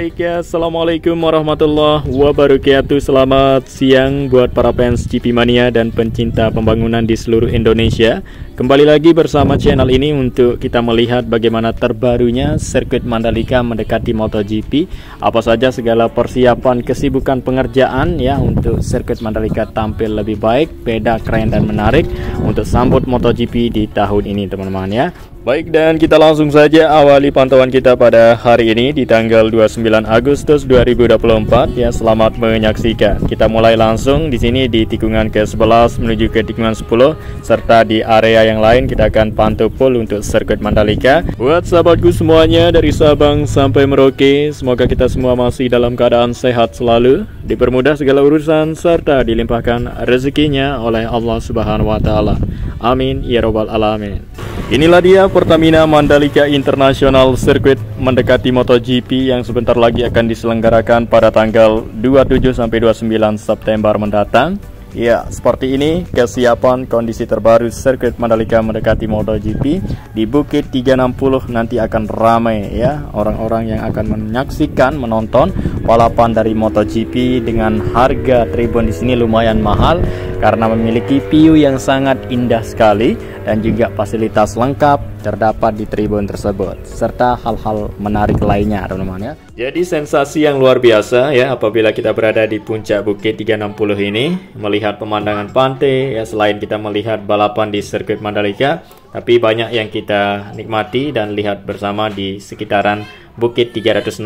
Baik ya, Assalamualaikum warahmatullahi wabarakatuh. Selamat siang buat para fans GP Mania dan pencinta pembangunan di seluruh Indonesia. Kembali lagi bersama channel ini untuk kita melihat bagaimana terbarunya sirkuit Mandalika mendekati MotoGP. Apa saja segala persiapan kesibukan pengerjaan ya untuk sirkuit Mandalika tampil lebih baik, beda, keren dan menarik untuk sambut MotoGP di tahun ini teman-teman ya. Baik, dan kita langsung saja awali pantauan kita pada hari ini di tanggal 29 Agustus 2024 ya. Selamat menyaksikan. Kita mulai langsung di sini di tikungan ke-11 menuju ke tikungan 10 serta di area yang lain kita akan pantau full untuk sirkuit Mandalika. Buat sahabatku semuanya dari Sabang sampai Merauke, semoga kita semua masih dalam keadaan sehat selalu, dipermudah segala urusan serta dilimpahkan rezekinya oleh Allah Subhanahu wa taala. Amin ya rabbal alamin. Inilah dia Pertamina Mandalika International Circuit mendekati MotoGP yang sebentar lagi akan diselenggarakan pada tanggal 27 sampai 29 September mendatang. Ya, seperti ini kesiapan kondisi terbaru sirkuit Mandalika mendekati MotoGP. Di Bukit 360 nanti akan ramai ya orang-orang yang akan menyaksikan, menonton balapan dari MotoGP dengan harga tribun di sini lumayan mahal karena memiliki view yang sangat indah sekali dan juga fasilitas lengkap terdapat di tribun tersebut serta hal-hal menarik lainnya teman-teman ya. Jadi sensasi yang luar biasa ya apabila kita berada di puncak Bukit 360 ini melihat pemandangan pantai ya. Selain kita melihat balapan di sirkuit Mandalika, tapi banyak yang kita nikmati dan lihat bersama di sekitaran Bukit 360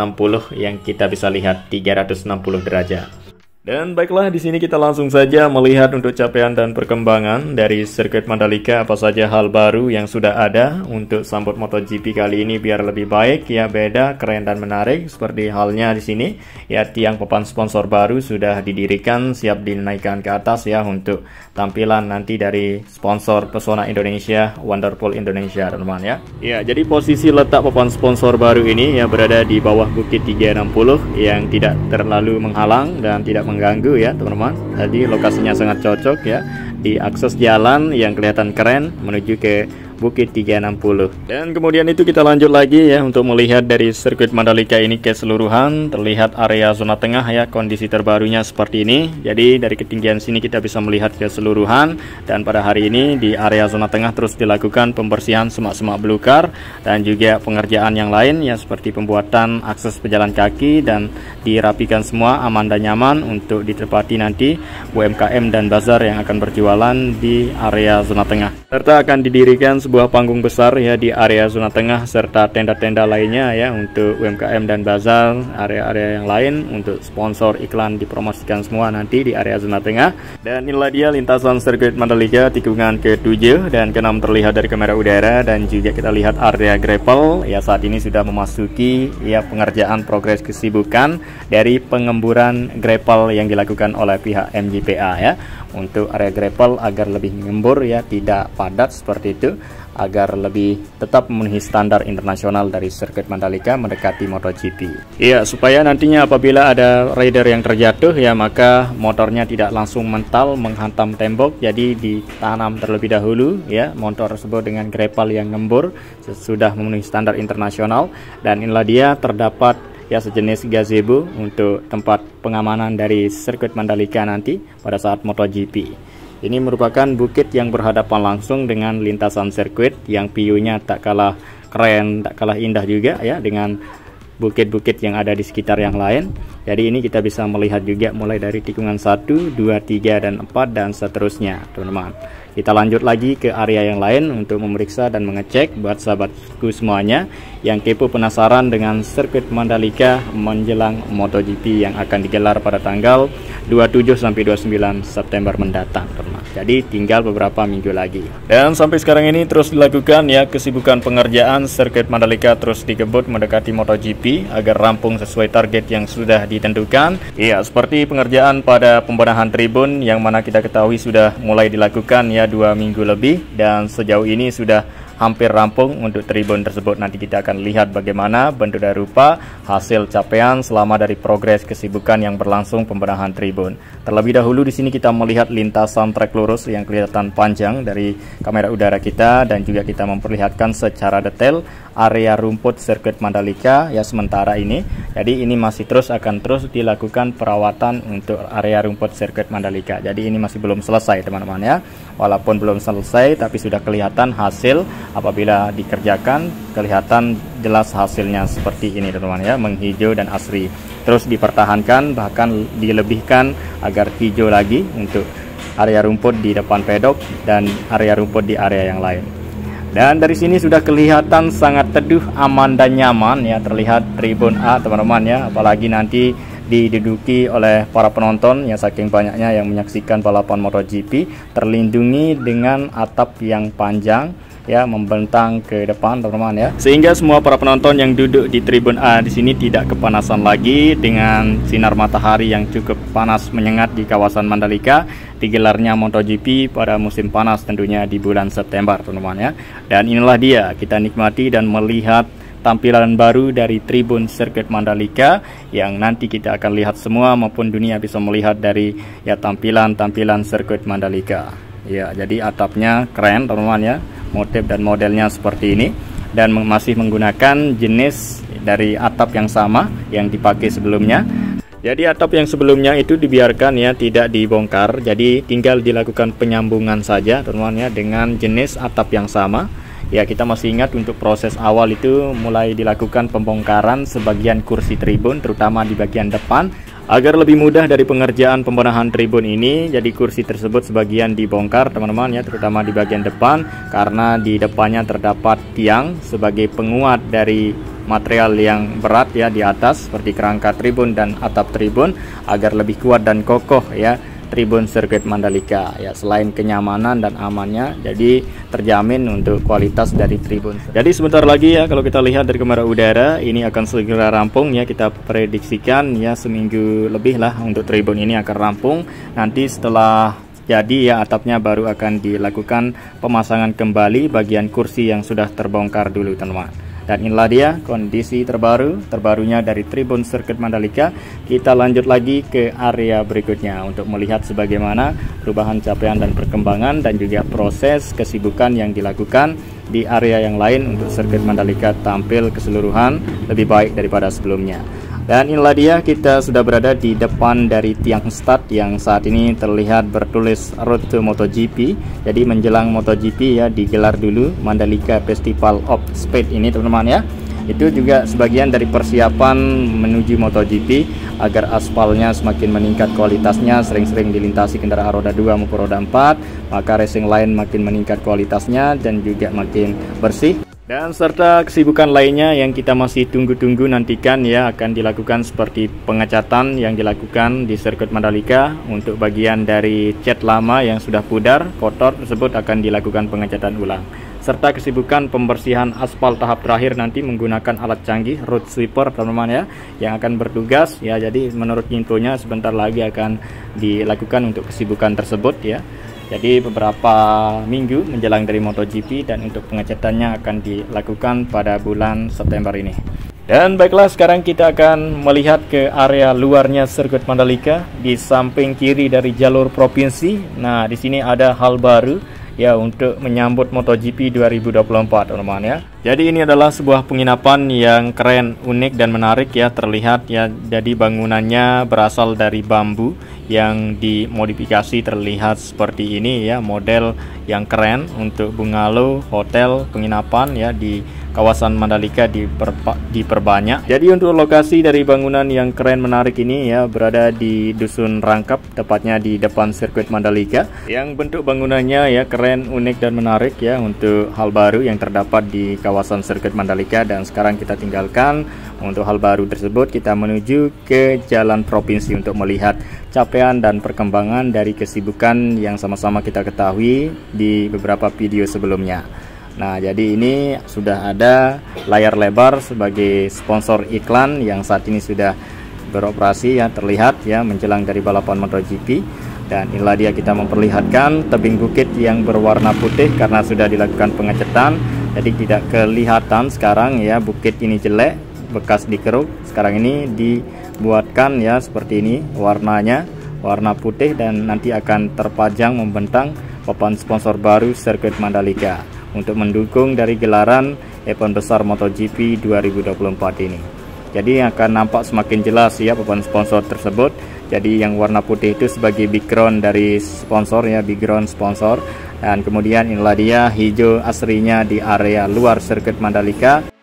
yang kita bisa lihat 360 derajat. Dan baiklah, di sini kita langsung saja melihat untuk capaian dan perkembangan dari sirkuit Mandalika, apa saja hal baru yang sudah ada untuk sambut MotoGP kali ini biar lebih baik ya, beda, keren dan menarik. Seperti halnya di sini ya, tiang papan sponsor baru sudah didirikan, siap dinaikkan ke atas ya untuk tampilan nanti dari sponsor Pesona Indonesia, Wonderful Indonesia teman-teman ya. Ya, jadi posisi letak papan sponsor baru ini ya berada di bawah Bukit 360 yang tidak terlalu menghalang dan tidak mengganggu ya teman-teman. Jadi lokasinya sangat cocok ya, di akses jalan yang kelihatan keren menuju ke Bukit 360. Dan kemudian itu kita lanjut lagi ya untuk melihat dari sirkuit Mandalika ini keseluruhan. Terlihat area zona tengah ya, kondisi terbarunya seperti ini. Jadi dari ketinggian sini kita bisa melihat keseluruhan. Dan pada hari ini di area zona tengah terus dilakukan pembersihan semak-semak belukar dan juga pengerjaan yang lain ya, seperti pembuatan akses pejalan kaki dan dirapikan semua aman dan nyaman untuk ditempati nanti UMKM dan bazar yang akan berjualan di area zona tengah. Serta akan didirikan sebuah panggung besar ya di area zona tengah serta tenda-tenda lainnya ya untuk UMKM dan bazar, area-area yang lain untuk sponsor iklan dipromosikan semua nanti di area zona tengah. Dan inilah dia lintasan sirkuit Mandalika tikungan ke-7 dan ke-6 terlihat dari kamera udara, dan juga kita lihat area gravel ya saat ini sudah memasuki ya pengerjaan progres kesibukan dari pengemburan gravel yang dilakukan oleh pihak MGPA ya untuk area gravel agar lebih ngembur ya, tidak padat seperti itu, agar lebih tetap memenuhi standar internasional dari sirkuit Mandalika mendekati MotoGP. Iya, supaya nantinya apabila ada rider yang terjatuh ya, maka motornya tidak langsung mental menghantam tembok, jadi ditanam terlebih dahulu ya motor tersebut dengan gravel yang ngembur sudah memenuhi standar internasional. Dan inilah dia terdapat ya sejenis gazebo untuk tempat pengamanan dari sirkuit Mandalika nanti pada saat MotoGP. Ini merupakan bukit yang berhadapan langsung dengan lintasan sirkuit yang view-nya tak kalah keren, tak kalah indah juga ya dengan bukit-bukit yang ada di sekitar yang lain. Jadi ini kita bisa melihat juga mulai dari tikungan 1, 2, 3, dan 4 dan seterusnya teman-teman. Kita lanjut lagi ke area yang lain untuk memeriksa dan mengecek buat sahabatku semuanya yang kepo penasaran dengan sirkuit Mandalika menjelang MotoGP yang akan digelar pada tanggal 27 sampai 29 September mendatang teman. Jadi tinggal beberapa minggu lagi. Dan sampai sekarang ini terus dilakukan ya kesibukan pengerjaan sirkuit Mandalika terus dikebut mendekati MotoGP agar rampung sesuai target yang sudah ditentukan. Ya, seperti pengerjaan pada pembenahan tribun yang mana kita ketahui sudah mulai dilakukan ya 2 minggu lebih, dan sejauh ini sudah hampir rampung untuk tribun tersebut. Nanti kita akan lihat bagaimana bentuk dan rupa hasil capaian selama dari progres kesibukan yang berlangsung pembenahan tribun. Terlebih dahulu di sini kita melihat lintasan trek lurus yang kelihatan panjang dari kamera udara kita, dan juga kita memperlihatkan secara detail area rumput sirkuit Mandalika ya sementara ini. Jadi ini masih akan terus dilakukan perawatan untuk area rumput sirkuit Mandalika. Jadi ini masih belum selesai teman-teman ya. Walaupun belum selesai tapi sudah kelihatan hasil. Apabila dikerjakan kelihatan jelas hasilnya seperti ini teman-teman ya, menghijau dan asri. Terus dipertahankan bahkan dilebihkan agar hijau lagi untuk area rumput di depan pedok dan area rumput di area yang lain. Dan dari sini sudah kelihatan sangat teduh, aman dan nyaman ya, terlihat tribun A teman-teman ya, apalagi nanti diduduki oleh para penonton yang saking banyaknya yang menyaksikan balapan MotoGP, terlindungi dengan atap yang panjang ya, membentang ke depan teman-teman ya, sehingga semua para penonton yang duduk di tribun A di sini tidak kepanasan lagi dengan sinar matahari yang cukup panas menyengat di kawasan Mandalika. Digelarnya MotoGP pada musim panas tentunya di bulan September teman-teman ya. Dan inilah dia, kita nikmati dan melihat tampilan baru dari tribun sirkuit Mandalika yang nanti kita akan lihat semua maupun dunia bisa melihat dari ya tampilan sirkuit Mandalika. Ya, jadi atapnya keren teman-teman ya, motif dan modelnya seperti ini, dan masih menggunakan jenis dari atap yang sama yang dipakai sebelumnya. Jadi atap yang sebelumnya itu dibiarkan ya, tidak dibongkar, jadi tinggal dilakukan penyambungan saja teman-teman ya dengan jenis atap yang sama. Ya, kita masih ingat untuk proses awal itu mulai dilakukan pembongkaran sebagian kursi tribun terutama di bagian depan. Agar lebih mudah dari pengerjaan pembenahan tribun ini, jadi kursi tersebut sebagian dibongkar teman-teman ya, terutama di bagian depan, karena di depannya terdapat tiang sebagai penguat dari material yang berat ya di atas seperti kerangka tribun dan atap tribun, agar lebih kuat dan kokoh ya tribun sirkuit Mandalika ya. Selain kenyamanan dan amannya, jadi terjamin untuk kualitas dari tribun. Jadi sebentar lagi ya, kalau kita lihat dari kamera udara ini akan segera rampung ya, kita prediksikan ya seminggu lebih lah untuk tribun ini akan rampung. Nanti setelah jadi ya atapnya baru akan dilakukan pemasangan kembali bagian kursi yang sudah terbongkar dulu teman-teman. Dan inilah dia kondisi terbarunya dari tribun sirkuit Mandalika. Kita lanjut lagi ke area berikutnya untuk melihat sebagaimana perubahan capaian dan perkembangan dan juga proses kesibukan yang dilakukan di area yang lain untuk sirkuit Mandalika tampil keseluruhan lebih baik daripada sebelumnya. Dan inilah dia, kita sudah berada di depan dari tiang start yang saat ini terlihat bertulis Road to MotoGP. Jadi menjelang MotoGP ya, digelar dulu Mandalika Festival of Speed ini teman-teman ya. Itu juga sebagian dari persiapan menuju MotoGP agar aspalnya semakin meningkat kualitasnya, sering-sering dilintasi kendaraan roda 2 maupun roda 4, maka racing line makin meningkat kualitasnya dan juga makin bersih. Dan serta kesibukan lainnya yang kita masih tunggu-tunggu nantikan ya, akan dilakukan seperti pengecatan yang dilakukan di sirkuit Mandalika untuk bagian dari cat lama yang sudah pudar, kotor tersebut akan dilakukan pengecatan ulang. Serta kesibukan pembersihan aspal tahap terakhir nanti menggunakan alat canggih road sweeper teman-teman ya, yang akan bertugas ya. Jadi menurut infonya sebentar lagi akan dilakukan untuk kesibukan tersebut ya. Jadi beberapa minggu menjelang dari MotoGP, dan untuk pengecatannya akan dilakukan pada bulan September ini. Dan baiklah, sekarang kita akan melihat ke area luarnya sirkuit Mandalika di samping kiri dari jalur provinsi. Nah, di sini ada hal baru ya untuk menyambut MotoGP 2024 teman-teman ya. Jadi ini adalah sebuah penginapan yang keren, unik dan menarik ya, terlihat ya. Jadi bangunannya berasal dari bambu yang dimodifikasi terlihat seperti ini ya, model yang keren untuk bungalow, hotel, penginapan ya di kawasan Mandalika diperbanyak. Jadi untuk lokasi dari bangunan yang keren menarik ini ya, berada di Dusun Rangkap, tepatnya di depan sirkuit Mandalika, yang bentuk bangunannya ya keren, unik dan menarik ya untuk hal baru yang terdapat di kawasan sirkuit Mandalika. Dan sekarang kita tinggalkan untuk hal baru tersebut, kita menuju ke jalan provinsi untuk melihat capaian dan perkembangan dari kesibukan yang sama-sama kita ketahui di beberapa video sebelumnya. Nah, jadi ini sudah ada layar lebar sebagai sponsor iklan yang saat ini sudah beroperasi ya, terlihat ya menjelang dari balapan MotoGP. Dan inilah dia, kita memperlihatkan tebing bukit yang berwarna putih karena sudah dilakukan pengecatan, Jadi tidak kelihatan sekarang ya bukit ini jelek, bekas dikeruk. Sekarang ini dibuatkan ya seperti ini warnanya, warna putih, dan nanti akan terpajang membentang papan sponsor baru sirkuit Mandalika untuk mendukung dari gelaran event besar MotoGP 2024 ini. Jadi akan nampak semakin jelas ya papan sponsor tersebut. Jadi yang warna putih itu sebagai background dari sponsor ya, background sponsor. Dan kemudian inilah dia hijau aslinya di area luar sirkuit Mandalika.